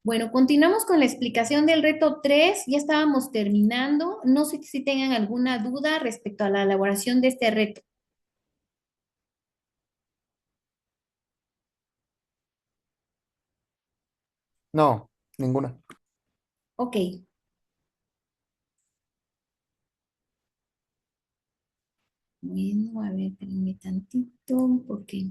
Bueno, continuamos con la explicación del reto 3. Ya estábamos terminando. No sé si tengan alguna duda respecto a la elaboración de este reto. No, ninguna. Ok. Bueno, a ver, espérenme tantito, porque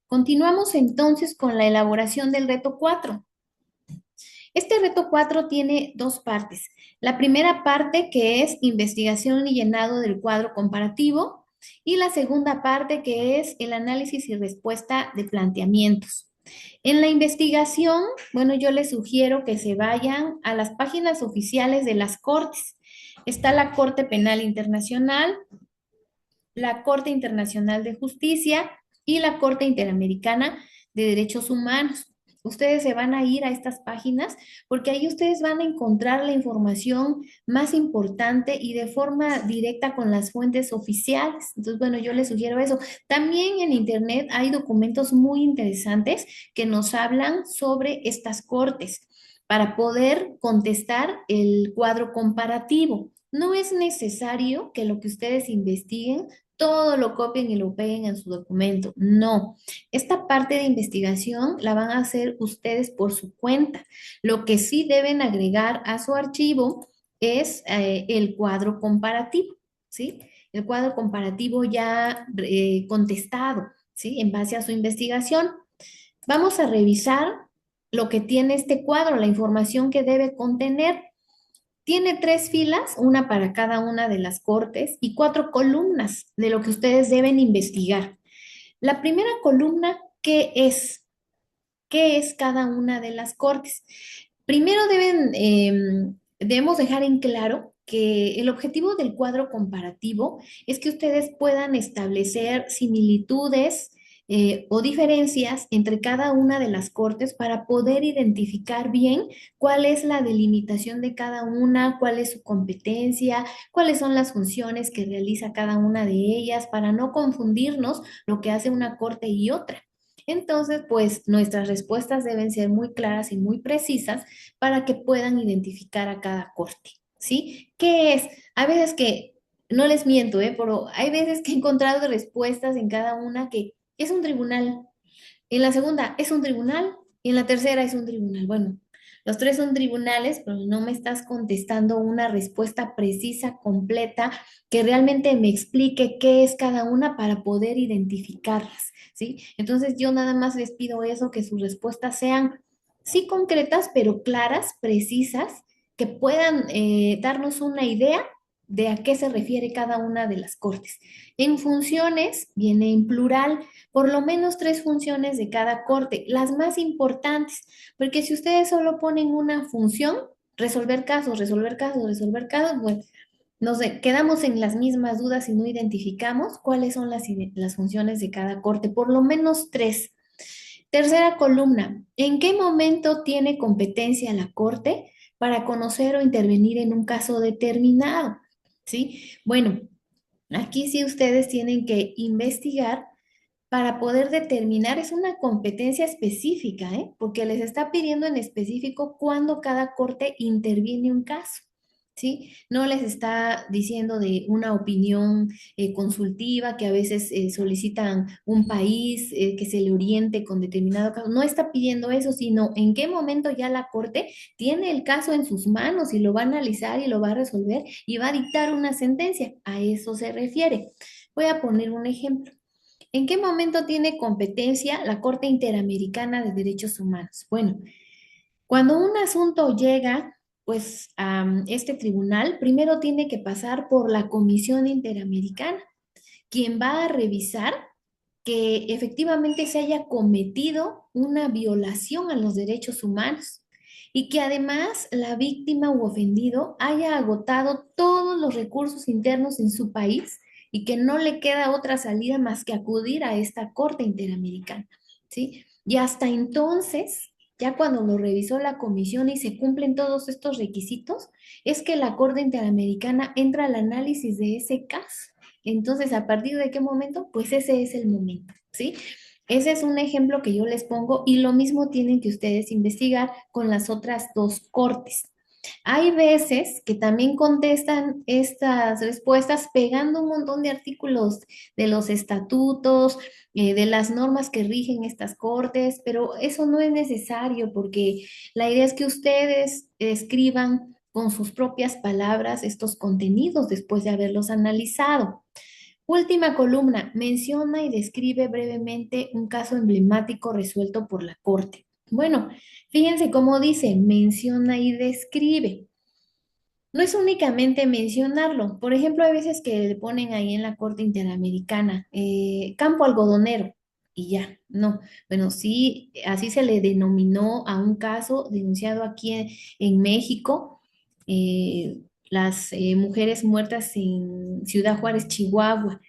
continuamos entonces con la elaboración del reto 4. Este reto 4 tiene dos partes. La primera parte que es investigación y llenado del cuadro comparativo y la segunda parte que es el análisis y respuesta de planteamientos. En la investigación, bueno, yo les sugiero que se vayan a las páginas oficiales de las cortes. Está la Corte Penal Internacional, la Corte Internacional de Justicia y la Corte Interamericana de Derechos Humanos. Ustedes se van a ir a estas páginas porque ahí ustedes van a encontrar la información más importante y de forma directa con las fuentes oficiales. Entonces, bueno, yo les sugiero eso. También en Internet hay documentos muy interesantes que nos hablan sobre estas cortes para poder contestar el cuadro comparativo. No es necesario que lo que ustedes investiguen todo lo copien y lo peguen en su documento. No, esta parte de investigación la van a hacer ustedes por su cuenta. Lo que sí deben agregar a su archivo es el cuadro comparativo, ¿sí? El cuadro comparativo ya contestado, ¿sí? En base a su investigación. Vamos a revisar lo que tiene este cuadro, la información que debe contener. Tiene tres filas, una para cada una de las cortes y cuatro columnas de lo que ustedes deben investigar. La primera columna, ¿qué es? ¿Qué es cada una de las cortes? Primero debemos dejar en claro que el objetivo del cuadro comparativo es que ustedes puedan establecer similitudes o diferencias entre cada una de las cortes para poder identificar bien cuál es la delimitación de cada una, cuál es su competencia, cuáles son las funciones que realiza cada una de ellas, para no confundirnos lo que hace una corte y otra. Entonces, pues nuestras respuestas deben ser muy claras y muy precisas para que puedan identificar a cada corte, ¿sí? ¿Qué es? A veces que, no les miento, pero hay veces que he encontrado respuestas en cada una que es un tribunal, en la segunda es un tribunal y en la tercera es un tribunal. Bueno, los tres son tribunales, pero no me estás contestando una respuesta precisa, completa, que realmente me explique qué es cada una para poder identificarlas, ¿sí? Entonces yo nada más les pido eso, que sus respuestas sean, sí, concretas, pero claras, precisas, que puedan darnos una idea de a qué se refiere cada una de las cortes. En funciones viene en plural, por lo menos tres funciones de cada corte, las más importantes, porque si ustedes solo ponen una función, resolver casos, resolver casos, resolver casos, bueno, no sé, quedamos en las mismas dudas y no identificamos cuáles son las funciones de cada corte, por lo menos tres. Tercera columna, ¿en qué momento tiene competencia la corte para conocer o intervenir en un caso determinado? ¿Sí? Bueno, aquí sí ustedes tienen que investigar para poder determinar, es una competencia específica, ¿eh? Porque les está pidiendo en específico cuándo cada corte interviene un caso, ¿sí? No les está diciendo de una opinión consultiva que a veces solicitan un país que se le oriente con determinado caso. No está pidiendo eso, sino en qué momento ya la corte tiene el caso en sus manos y lo va a analizar y lo va a resolver y va a dictar una sentencia. A eso se refiere. Voy a poner un ejemplo. ¿En qué momento tiene competencia la Corte Interamericana de Derechos Humanos? Bueno, cuando un asunto llega, pues, a este tribunal, primero tiene que pasar por la Comisión Interamericana, quien va a revisar que efectivamente se haya cometido una violación a los derechos humanos y que además la víctima u ofendido haya agotado todos los recursos internos en su país y que no le queda otra salida más que acudir a esta Corte Interamericana, ¿sí? Y hasta entonces ya cuando lo revisó la comisión y se cumplen todos estos requisitos, es que la Corte Interamericana entra al análisis de ese caso. Entonces, ¿a partir de qué momento? Pues ese es el momento, ¿sí? Ese es un ejemplo que yo les pongo y lo mismo tienen que ustedes investigar con las otras dos cortes. Hay veces que también contestan estas respuestas pegando un montón de artículos de los estatutos, de las normas que rigen estas cortes, pero eso no es necesario porque la idea es que ustedes escriban con sus propias palabras estos contenidos después de haberlos analizado. Última columna, menciona y describe brevemente un caso emblemático resuelto por la Corte. Bueno, fíjense cómo dice, menciona y describe. No es únicamente mencionarlo. Por ejemplo, hay veces que le ponen ahí en la Corte Interamericana, campo algodonero, y ya, no. Bueno, sí, así se le denominó a un caso denunciado aquí en México, las mujeres muertas en Ciudad Juárez, Chihuahua,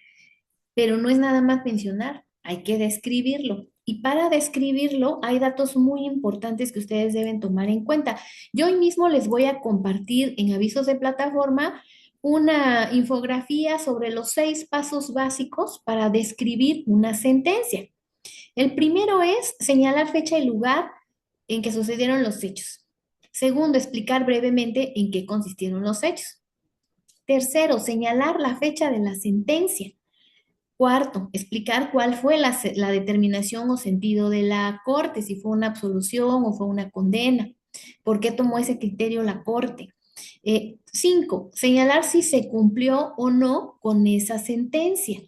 pero no es nada más mencionar, hay que describirlo. Y para describirlo hay datos muy importantes que ustedes deben tomar en cuenta. Yo hoy mismo les voy a compartir en avisos de plataforma una infografía sobre los 6 pasos básicos para describir una sentencia. El primero es señalar fecha y lugar en que sucedieron los hechos. Segundo, explicar brevemente en qué consistieron los hechos. Tercero, señalar la fecha de la sentencia. Cuarto, explicar cuál fue la determinación o sentido de la corte, si fue una absolución o fue una condena, por qué tomó ese criterio la corte. Cinco, señalar si se cumplió o no con esa sentencia.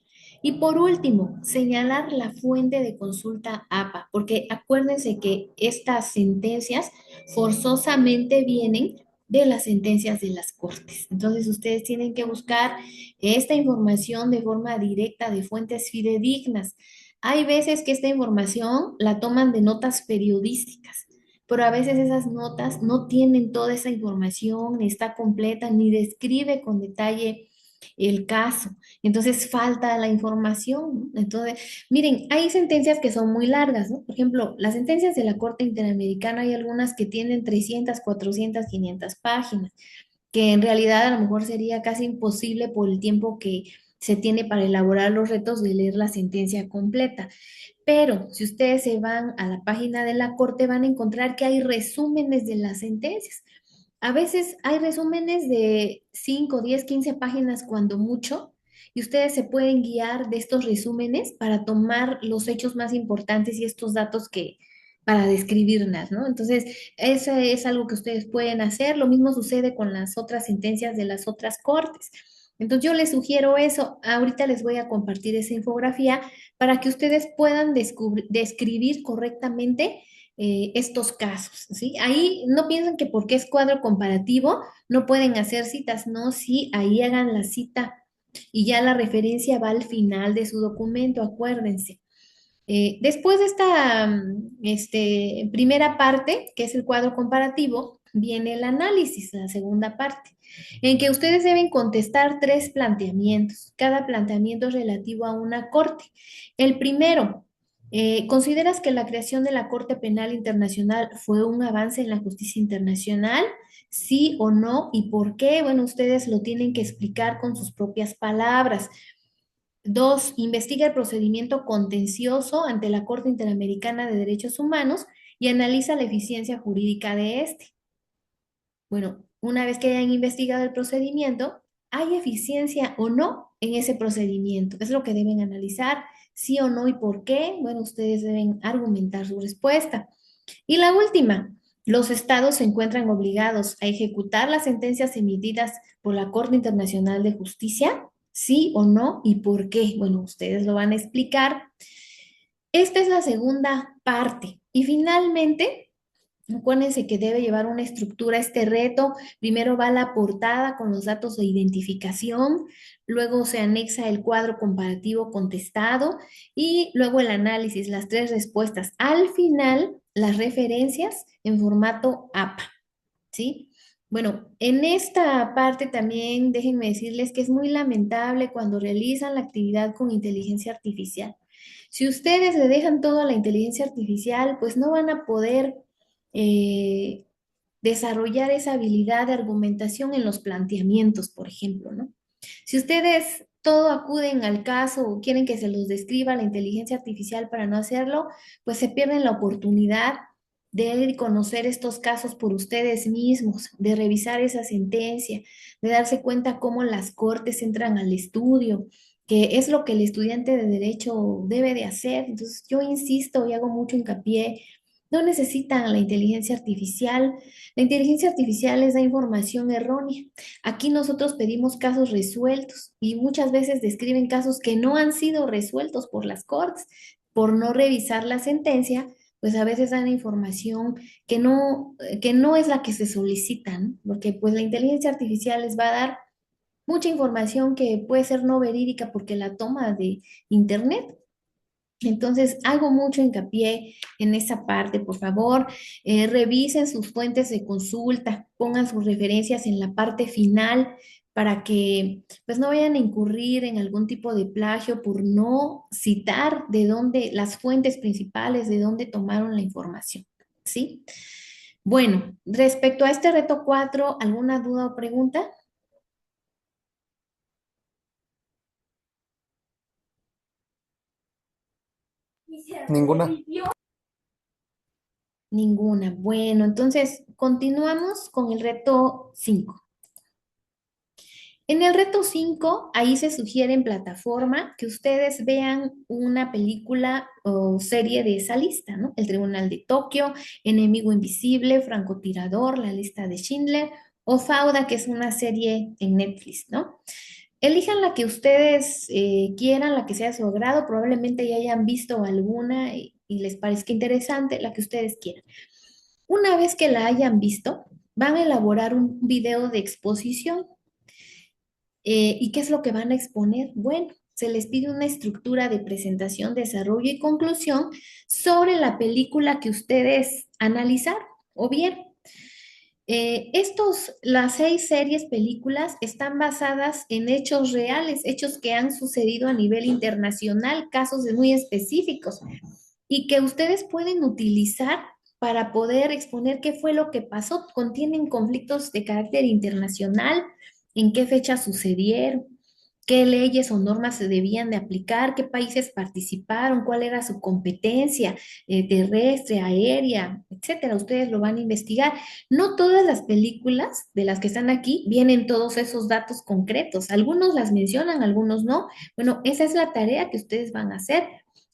Y por último, señalar la fuente de consulta APA, porque acuérdense que estas sentencias forzosamente vienen de las sentencias de las cortes. Entonces, ustedes tienen que buscar esta información de forma directa de fuentes fidedignas. Hay veces que esta información la toman de notas periodísticas, pero a veces esas notas no tienen toda esa información, ni está completa, ni describe con detalle el caso. Entonces falta la información, ¿no? Entonces, miren, hay sentencias que son muy largas, ¿no? Por ejemplo, las sentencias de la Corte Interamericana hay algunas que tienen 300, 400, 500 páginas, que en realidad a lo mejor sería casi imposible por el tiempo que se tiene para elaborar los retos de leer la sentencia completa. Pero si ustedes se van a la página de la Corte, van a encontrar que hay resúmenes de las sentencias. A veces hay resúmenes de 5, 10, 15 páginas cuando mucho, y ustedes se pueden guiar de estos resúmenes para tomar los hechos más importantes y estos datos que para describirlas, ¿no? Entonces, eso es algo que ustedes pueden hacer. Lo mismo sucede con las otras sentencias de las otras cortes. Entonces, yo les sugiero eso. Ahorita les voy a compartir esa infografía para que ustedes puedan describir correctamente estos casos, ¿sí? Ahí no piensen que porque es cuadro comparativo no pueden hacer citas, no, sí, ahí hagan la cita y ya la referencia va al final de su documento, acuérdense. Después de esta primera parte, que es el cuadro comparativo, viene el análisis, la segunda parte, en que ustedes deben contestar 3 planteamientos. Cada planteamiento es relativo a una corte. El primero, ¿consideras que la creación de la Corte Penal Internacional fue un avance en la justicia internacional? ¿Sí o no? ¿Y por qué? Bueno, ustedes lo tienen que explicar con sus propias palabras. Dos, investiga el procedimiento contencioso ante la Corte Interamericana de Derechos Humanos y analiza la eficiencia jurídica de este. Bueno, una vez que hayan investigado el procedimiento, ¿hay eficiencia o no en ese procedimiento? Es lo que deben analizar, sí o no y por qué. Bueno, ustedes deben argumentar su respuesta. Y la última, los estados se encuentran obligados a ejecutar las sentencias emitidas por la Corte Internacional de Justicia, sí o no y por qué. Bueno, ustedes lo van a explicar. Esta es la segunda parte. Y finalmente, acuérdense que debe llevar una estructura este reto. Primero va la portada con los datos de identificación, luego se anexa el cuadro comparativo contestado y luego el análisis, las 3 respuestas. Al final, las referencias en formato APA, ¿sí? Bueno, en esta parte también déjenme decirles que es muy lamentable cuando realizan la actividad con inteligencia artificial. Si ustedes le dejan todo a la inteligencia artificial, pues no van a poder eh, desarrollar esa habilidad de argumentación en los planteamientos, por ejemplo, ¿no? Si ustedes todo acuden al caso o quieren que se los describa la inteligencia artificial para no hacerlo, pues se pierden la oportunidad de ir y conocer estos casos por ustedes mismos, de revisar esa sentencia, de darse cuenta cómo las cortes entran al estudio, que es lo que el estudiante de derecho debe de hacer. Entonces, yo insisto y hago mucho hincapié, no necesitan la inteligencia artificial. La inteligencia artificial les da información errónea. Aquí nosotros pedimos casos resueltos y muchas veces describen casos que no han sido resueltos por las cortes, por no revisar la sentencia, pues a veces dan información que no es la que se solicita, ¿no? Porque pues la inteligencia artificial les va a dar mucha información que puede ser no verídica porque la toma de internet. Entonces, hago mucho hincapié en esa parte, por favor, revisen sus fuentes de consulta, pongan sus referencias en la parte final para que pues no vayan a incurrir en algún tipo de plagio por no citar de dónde, las fuentes principales, de dónde tomaron la información, ¿sí? Bueno, respecto a este reto 4, ¿alguna duda o pregunta? Ninguna. Ninguna. Bueno, entonces continuamos con el reto 5. En el reto 5, ahí se sugiere en plataforma que ustedes vean una película o serie de esa lista, ¿no? El Tribunal de Tokio, Enemigo Invisible, Francotirador, La Lista de Schindler o Fauda, que es una serie en Netflix, ¿no? Elijan la que ustedes quieran, la que sea de su agrado, probablemente ya hayan visto alguna y les parezca interesante, la que ustedes quieran. Una vez que la hayan visto, van a elaborar un video de exposición. ¿Y qué es lo que van a exponer? Bueno, se les pide una estructura de presentación, desarrollo y conclusión sobre la película que ustedes analizaron o bien. Las 6 series películas están basadas en hechos reales, hechos que han sucedido a nivel internacional, casos muy específicos y que ustedes pueden utilizar para poder exponer qué fue lo que pasó. Contienen conflictos de carácter internacional, en qué fecha sucedieron, qué leyes o normas se debían de aplicar, qué países participaron, cuál era su competencia terrestre, aérea, etcétera. Ustedes lo van a investigar. No todas las películas de las que están aquí vienen todos esos datos concretos. Algunos las mencionan, algunos no. Bueno, esa es la tarea que ustedes van a hacer,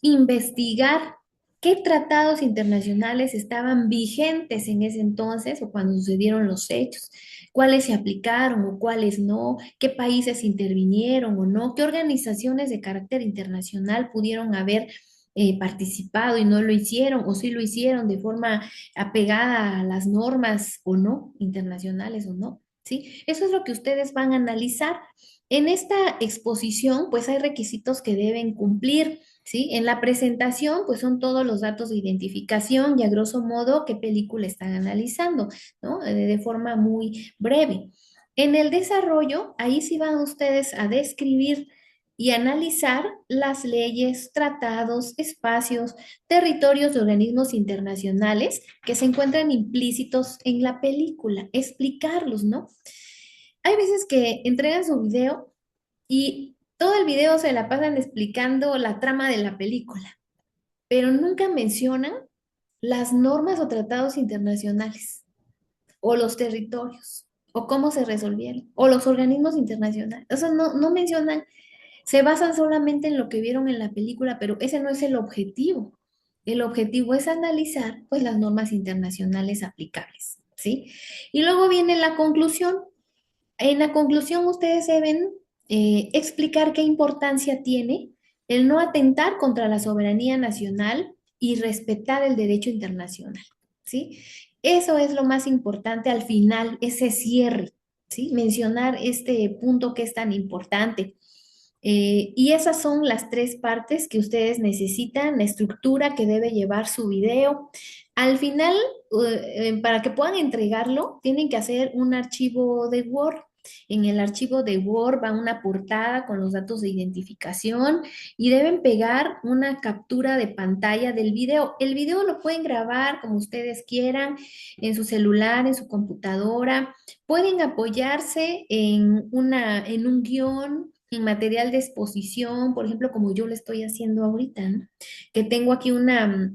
investigar qué tratados internacionales estaban vigentes en ese entonces o cuando sucedieron los hechos, cuáles se aplicaron o cuáles no, qué países intervinieron o no, qué organizaciones de carácter internacional pudieron haber participado y no lo hicieron, o sí lo hicieron de forma apegada a las normas o no, internacionales o no, ¿sí? Eso es lo que ustedes van a analizar. En esta exposición, pues hay requisitos que deben cumplir. ¿Sí? En la presentación, pues son todos los datos de identificación y a grosso modo qué película están analizando, ¿no? De forma muy breve. En el desarrollo, ahí sí van ustedes a describir y analizar las leyes, tratados, espacios, territorios de organismos internacionales que se encuentran implícitos en la película, explicarlos, ¿no? Hay veces que entregan su video y todo el video se la pasan explicando la trama de la película, pero nunca mencionan las normas o tratados internacionales, o los territorios, o cómo se resolvieron, o los organismos internacionales. O sea, no mencionan, se basan solamente en lo que vieron en la película, pero ese no es el objetivo. El objetivo es analizar, pues, las normas internacionales aplicables, ¿sí? Y luego viene la conclusión. En la conclusión, ustedes deben explicar qué importancia tiene el no atentar contra la soberanía nacional y respetar el derecho internacional, ¿sí? Eso es lo más importante al final, ese cierre, ¿sí? Mencionar este punto que es tan importante. Y esas son las tres partes que ustedes necesitan, la estructura que debe llevar su video. Al final, para que puedan entregarlo, tienen que hacer un archivo de Word. En el archivo de Word va una portada con los datos de identificación y deben pegar una captura de pantalla del video. El video lo pueden grabar como ustedes quieran, en su celular, en su computadora. Pueden apoyarse en un guión, en material de exposición, por ejemplo, como yo lo estoy haciendo ahorita, ¿no? Que tengo aquí una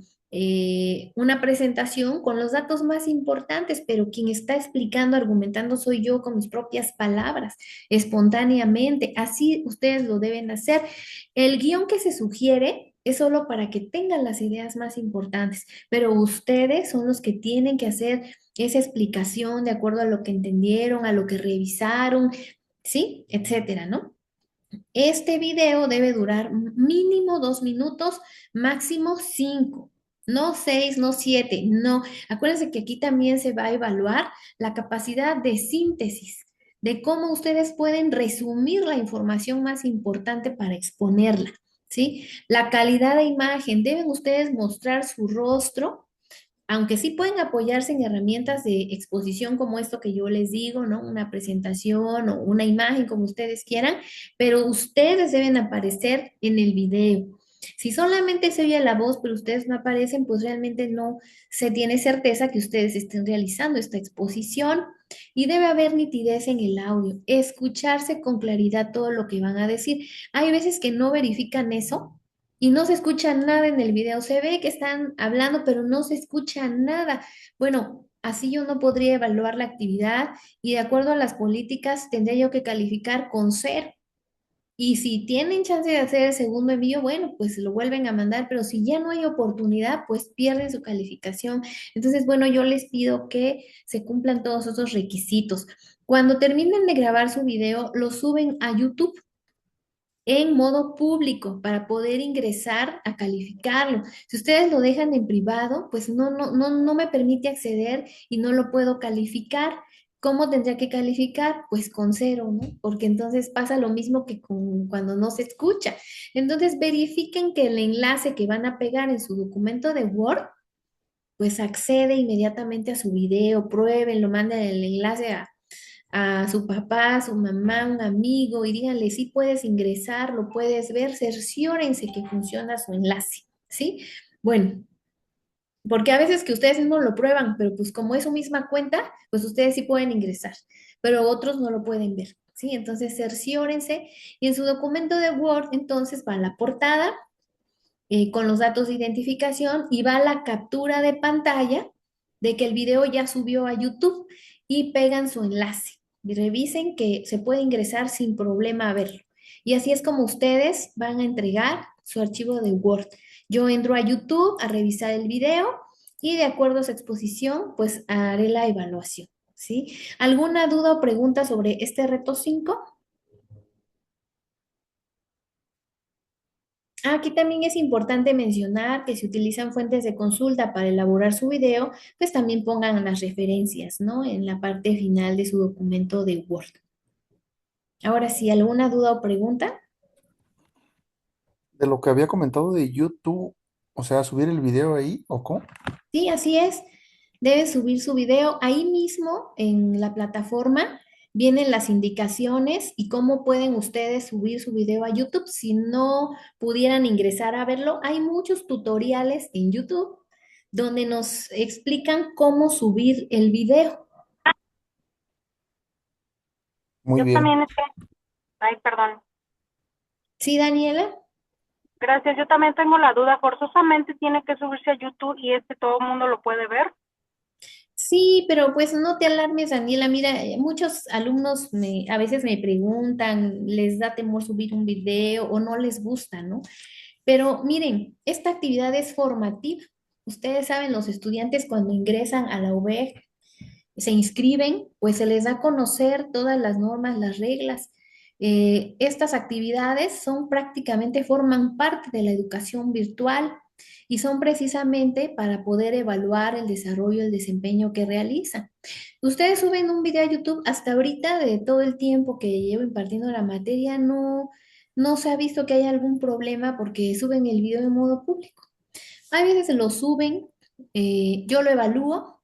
presentación con los datos más importantes, pero quien está explicando, argumentando soy yo con mis propias palabras, espontáneamente. Así ustedes lo deben hacer. El guión que se sugiere es solo para que tengan las ideas más importantes, pero ustedes son los que tienen que hacer esa explicación de acuerdo a lo que entendieron, a lo que revisaron, ¿sí? Etcétera, ¿no? Este video debe durar mínimo 2 minutos, máximo 5, no 6, no 7, no. Acuérdense que aquí también se va a evaluar la capacidad de síntesis, de cómo ustedes pueden resumir la información más importante para exponerla, ¿sí? La calidad de imagen, deben ustedes mostrar su rostro, aunque sí pueden apoyarse en herramientas de exposición como esto que yo les digo, ¿no? Una presentación o una imagen, como ustedes quieran, pero ustedes deben aparecer en el video. Si solamente se oye la voz, pero ustedes no aparecen, pues realmente no se tiene certeza que ustedes estén realizando esta exposición y debe haber nitidez en el audio, escucharse con claridad todo lo que van a decir. Hay veces que no verifican eso y no se escucha nada en el video. Se ve que están hablando, pero no se escucha nada. Bueno, así yo no podría evaluar la actividad y de acuerdo a las políticas tendría yo que calificar con 0. Y si tienen chance de hacer el segundo envío, bueno, pues lo vuelven a mandar, pero si ya no hay oportunidad, pues pierden su calificación. Entonces, bueno, yo les pido que se cumplan todos esos requisitos. Cuando terminen de grabar su video, lo suben a YouTube en modo público para poder ingresar a calificarlo. Si ustedes lo dejan en privado, pues no me permite acceder y no lo puedo calificar. ¿Cómo tendría que calificar? Pues con 0, ¿no? Porque entonces pasa lo mismo que cuando no se escucha. Entonces verifiquen que el enlace que van a pegar en su documento de Word, pues accede inmediatamente a su video, prueben, lo manden el enlace a su papá, a su mamá, un amigo y díganle si puedes ingresar, lo puedes ver, cerciórense que funciona su enlace, ¿sí? Bueno, porque a veces que ustedes no lo prueban, pero pues como es su misma cuenta, pues ustedes sí pueden ingresar, pero otros no lo pueden ver, ¿sí? Entonces cerciórense y en su documento de Word, entonces va la portada con los datos de identificación y va la captura de pantalla de que el video ya subió a YouTube y pegan su enlace. Y revisen que se puede ingresar sin problema a verlo. Y así es como ustedes van a entregar su archivo de Word. Yo entro a YouTube a revisar el video y de acuerdo a su exposición, pues haré la evaluación, ¿sí? ¿Alguna duda o pregunta sobre este reto 5? Aquí también es importante mencionar que si utilizan fuentes de consulta para elaborar su video, pues también pongan las referencias, ¿no? En la parte final de su documento de Word. Ahora sí, ¿alguna duda o pregunta? De lo que había comentado de YouTube, o sea, subir el video ahí, ¿o cómo? Sí, así es. Debe subir su video ahí mismo en la plataforma. Vienen las indicaciones y cómo pueden ustedes subir su video a YouTube. Si no pudieran ingresar a verlo, hay muchos tutoriales en YouTube donde nos explican cómo subir el video. Muy Yo bien. también, ay, perdón, ¿Sí, Daniela? gracias. Yo también tengo la duda, forzosamente tiene que subirse a YouTube y todo el mundo lo puede ver. Sí, pero pues no te alarmes, Daniela. Mira, muchos alumnos a veces me preguntan, les da temor subir un video o no les gusta, ¿no? Pero miren, esta actividad es formativa. Ustedes saben, los estudiantes cuando ingresan a la UB se inscriben, pues se les da a conocer todas las normas, las reglas. Estas actividades son prácticamente, forman parte de la educación virtual y son precisamente para poder evaluar el desarrollo, el desempeño que realizan. Ustedes suben un video a YouTube hasta ahorita de todo el tiempo que llevo impartiendo la materia, no. no se ha visto que haya algún problema porque suben el video en modo público. A veces lo suben, yo lo evalúo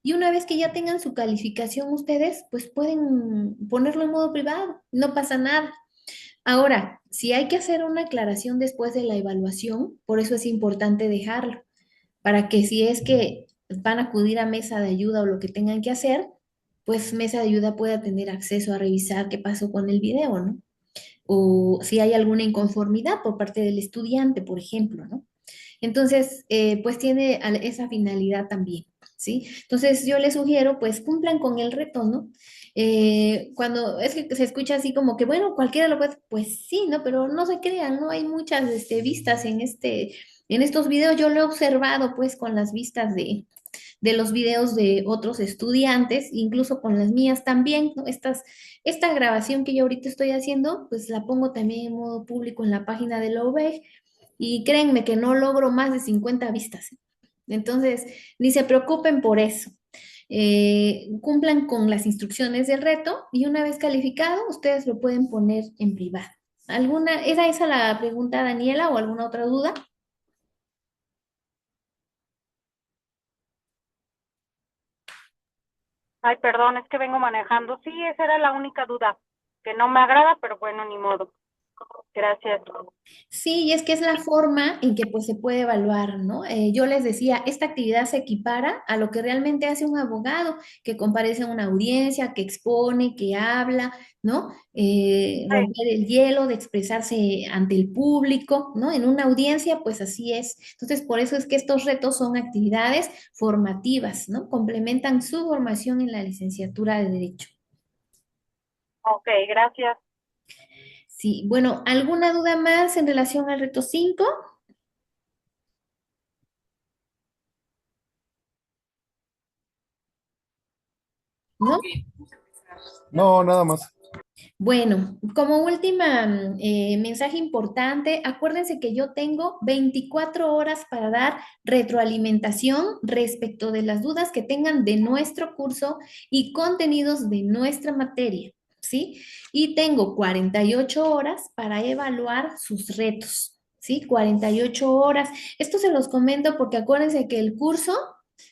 y una vez que ya tengan su calificación ustedes, pues pueden ponerlo en modo privado, no pasa nada. Ahora, si hay que hacer una aclaración después de la evaluación, por eso es importante dejarlo, para que si es que van a acudir a mesa de ayuda o lo que tengan que hacer, pues mesa de ayuda pueda tener acceso a revisar qué pasó con el video, ¿no? O si hay alguna inconformidad por parte del estudiante, por ejemplo, ¿no? Entonces, pues tiene esa finalidad también, ¿sí? Entonces, yo les sugiero, pues cumplan con el reto, ¿no? Cuando es que se escucha así como que, bueno, cualquiera lo puede, pues sí, ¿no? Pero no se crean, ¿no? Hay muchas vistas en estos videos. Yo lo he observado, pues, con las vistas de los videos de otros estudiantes, incluso con las mías también, ¿no? Esta grabación que yo ahorita estoy haciendo, pues la pongo también en modo público en la página de la UVEG y créanme que no logro más de 50 vistas. Entonces, ni se preocupen por eso. Cumplan con las instrucciones del reto y una vez calificado, ustedes lo pueden poner en privado. ¿Era esa la pregunta, Daniela, o alguna otra duda? Ay, perdón, es que vengo manejando. Sí, esa era la única duda, que no me agrada, pero bueno, ni modo. Gracias. Sí, y es que es la forma en que pues se puede evaluar, ¿no? Yo les decía, esta actividad se equipara a lo que realmente hace un abogado, que comparece a una audiencia, que expone, que habla, ¿no? Sí, Romper el hielo, de expresarse ante el público, ¿no? En una audiencia, pues así es. Entonces, por eso es que estos retos son actividades formativas, ¿no? Complementan su formación en la licenciatura de Derecho. ok, gracias. Sí, bueno, ¿alguna duda más en relación al reto 5? ¿No? No, nada más. Bueno, como última mensaje importante, acuérdense que yo tengo 24 horas para dar retroalimentación respecto de las dudas que tengan de nuestro curso y contenidos de nuestra materia, ¿sí? Y tengo 48 horas para evaluar sus retos, ¿sí? 48 horas. Esto se los comento porque acuérdense que el curso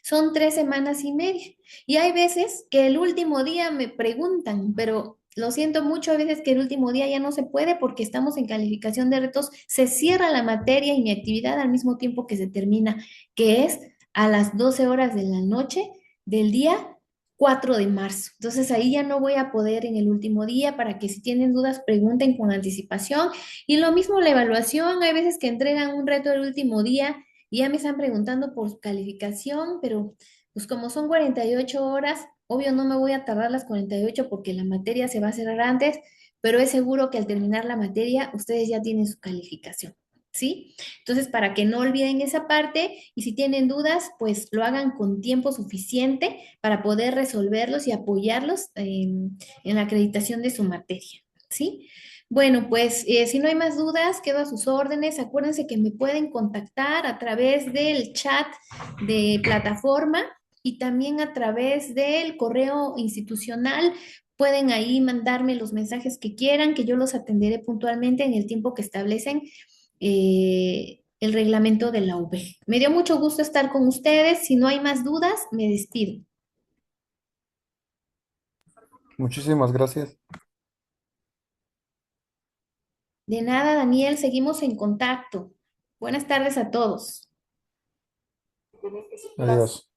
son 3 semanas y media. Y hay veces que el último día me preguntan, pero lo siento mucho, a veces que el último día ya no se puede porque estamos en calificación de retos, se cierra la materia y mi actividad al mismo tiempo que se termina, que es a las 12 horas de la noche del día 4 de marzo. Entonces ahí ya no voy a poder en el último día para que si tienen dudas pregunten con anticipación. Y lo mismo la evaluación, hay veces que entregan un reto el último día y ya me están preguntando por su calificación, pero pues como son 48 horas, obvio no me voy a tardar las 48 porque la materia se va a cerrar antes, pero es seguro que al terminar la materia ustedes ya tienen su calificación, ¿sí? Entonces, para que no olviden esa parte y si tienen dudas, pues lo hagan con tiempo suficiente para poder resolverlos y apoyarlos en la acreditación de su materia, ¿sí? Bueno, pues si no hay más dudas, quedo a sus órdenes. Acuérdense que me pueden contactar a través del chat de plataforma y también a través del correo institucional. Pueden ahí mandarme los mensajes que quieran, que yo los atenderé puntualmente en el tiempo que establecen el reglamento de la UB. Me dio mucho gusto estar con ustedes. Si no hay más dudas, me despido. Muchísimas gracias. De nada, Daniel, seguimos en contacto. Buenas tardes a todos. Adiós.